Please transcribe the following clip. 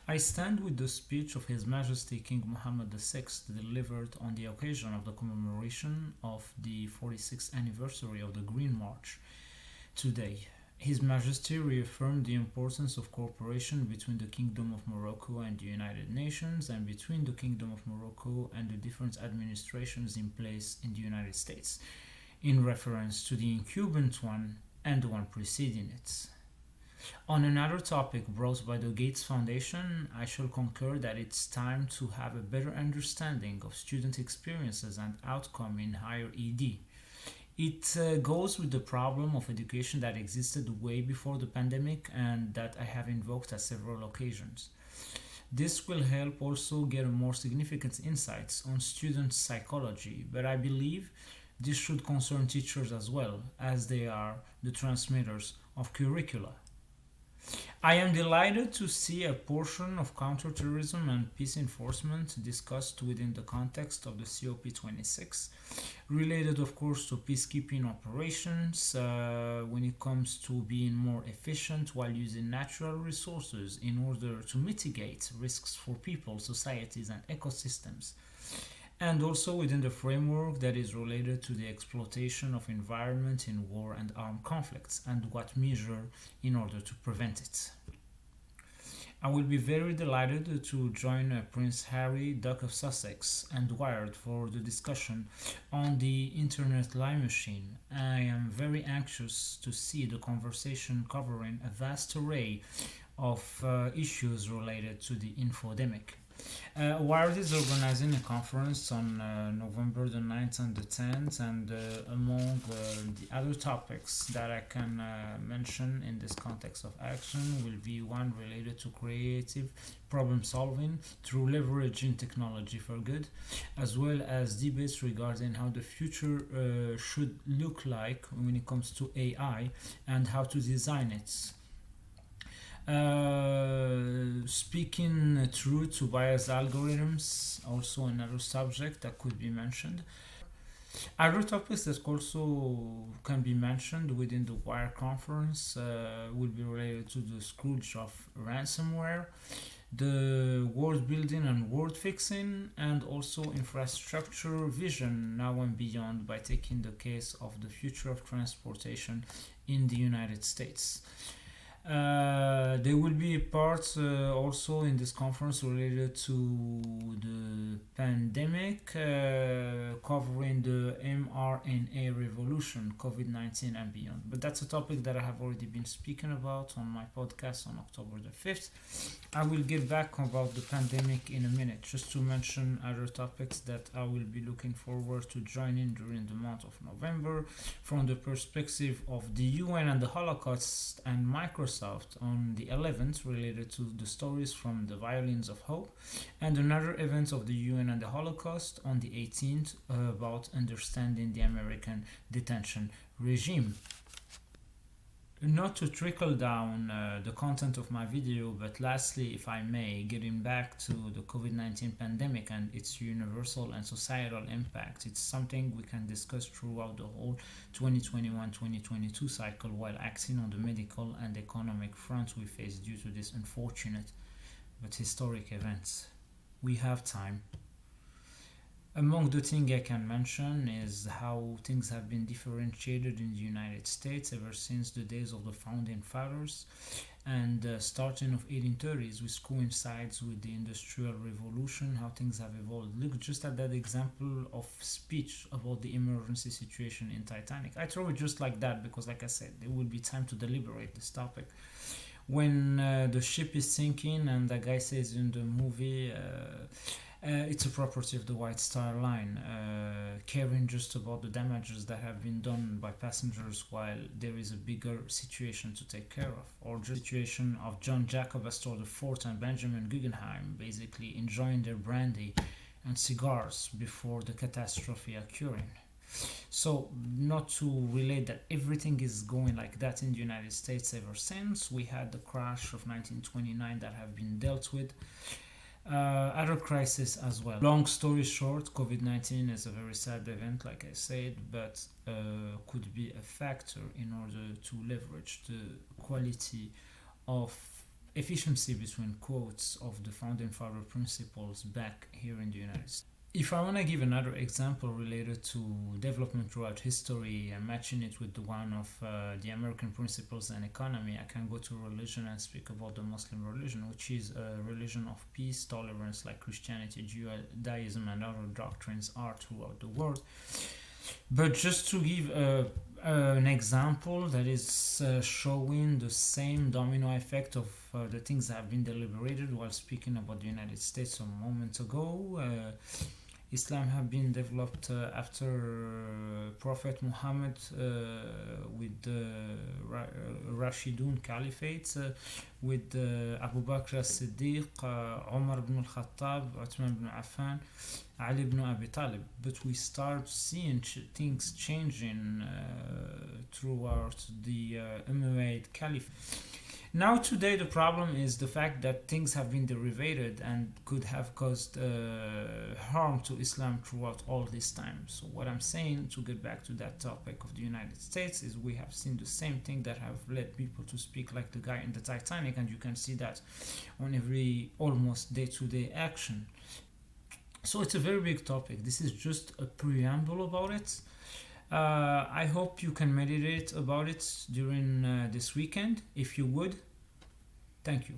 I stand with the speech of His Majesty King Mohammed VI delivered on the occasion of the commemoration of the 46th anniversary of the Green March today. His Majesty reaffirmed the importance of cooperation between the Kingdom of Morocco and the United Nations and between the Kingdom of Morocco and the different administrations in place in the United States, in reference to the incumbent one and the one preceding it. On another topic brought by the Gates Foundation, I shall concur that it's time to have a better understanding of student experiences and outcome in higher ED. It goes with the problem of education that existed way before the pandemic and that I have invoked at several occasions. This will help also get a more significant insights on student psychology, but I believe this should concern teachers as well, as they are the transmitters of curricula. I am delighted to see a portion of counterterrorism and peace enforcement discussed within the context of the COP26, related, of course, to peacekeeping operations when it comes to being more efficient while using natural resources in order to mitigate risks for people, societies, and ecosystems, and also within the framework that is related to the exploitation of environment in war and armed conflicts and what measure in order to prevent it. I will be very delighted to join Prince Harry, Duke of Sussex, and Wired for the discussion on the Internet Lie Machine. I am very anxious to see the conversation covering a vast array of issues related to the infodemic. Wired is organizing a conference on November the 9th and the 10th, and among the other topics that I can mention in this context of action will be one related to creative problem solving through leveraging technology for good, as well as debates regarding how the future should look like when it comes to AI and how to design it. Speaking through to bias algorithms, also another subject that could be mentioned. Other topics that also can be mentioned within the WIRE conference will be related to the scourge of ransomware, the world building and world fixing, and also infrastructure vision now and beyond by taking the case of the future of transportation in the United States. There will be a part also in this conference related to the pandemic, covering the mRNA revolution, COVID 19 and beyond. But that's a topic that I have already been speaking about on my podcast on October the 5th. I will get back about the pandemic in a minute, just to mention other topics that I will be looking forward to joining during the month of November from the perspective of the UN and the Holocaust and Microsoft on the 11th related to the stories from the Violins of Hope, and another event of the UN and the Holocaust on the 18th about understanding the American detention regime. Not to trickle down the content of my video, but lastly, if I may, getting back to the COVID 19 pandemic and its universal and societal impact, it's something we can discuss throughout the whole 2021-2022 cycle while acting on the medical and economic front we face due to this unfortunate but historic events. We have time. Among the things I can mention is how things have been differentiated in the United States ever since the days of the founding fathers and starting of 1830s, which coincides with the Industrial Revolution, how things have evolved. Look just at that example of speech about the emergency situation in Titanic. I throw it just like that because, like I said, there will be time to deliberate this topic. When the ship is sinking and the guy says in the movie, it's a property of the White Star Line, caring just about the damages that have been done by passengers while there is a bigger situation to take care of. Or the situation of John Jacob Astor IV and Benjamin Guggenheim basically enjoying their brandy and cigars before the catastrophe occurring. So, not to relate that everything is going like that in the United States ever since. We had the crash of 1929 that have been dealt with. Other crises as well. Long story short, COVID 19 is a very sad event, like I said, but could be a factor in order to leverage the quality of efficiency between quotes of the founding father principles back here in the United States. If I want to give another example related to development throughout history and matching it with the one of the American principles and economy, I can go to religion and speak about the Muslim religion, which is a religion of peace, tolerance, like Christianity, Judaism, and other doctrines are throughout the world. But just to give an example that is showing the same domino effect of the things that have been deliberated while speaking about the United States a moment ago. Islam have been developed after Prophet Muhammad with the Rashidun Caliphate, with Abu Bakr as-Siddiq, Umar ibn al-Khattab, Uthman ibn Affan, Ali ibn Abi Talib. But we start seeing things changing throughout the Umayyad Caliphate. Now today the problem is the fact that things have been derivated and could have caused harm to Islam throughout all this time. So what I'm saying, to get back to that topic of the United States, is we have seen the same thing that have led people to speak like the guy in the Titanic, and you can see that on every almost day-to-day action. So it's a very big topic. This is just a preamble about it. I hope you can meditate about it during this weekend. If you would, thank you.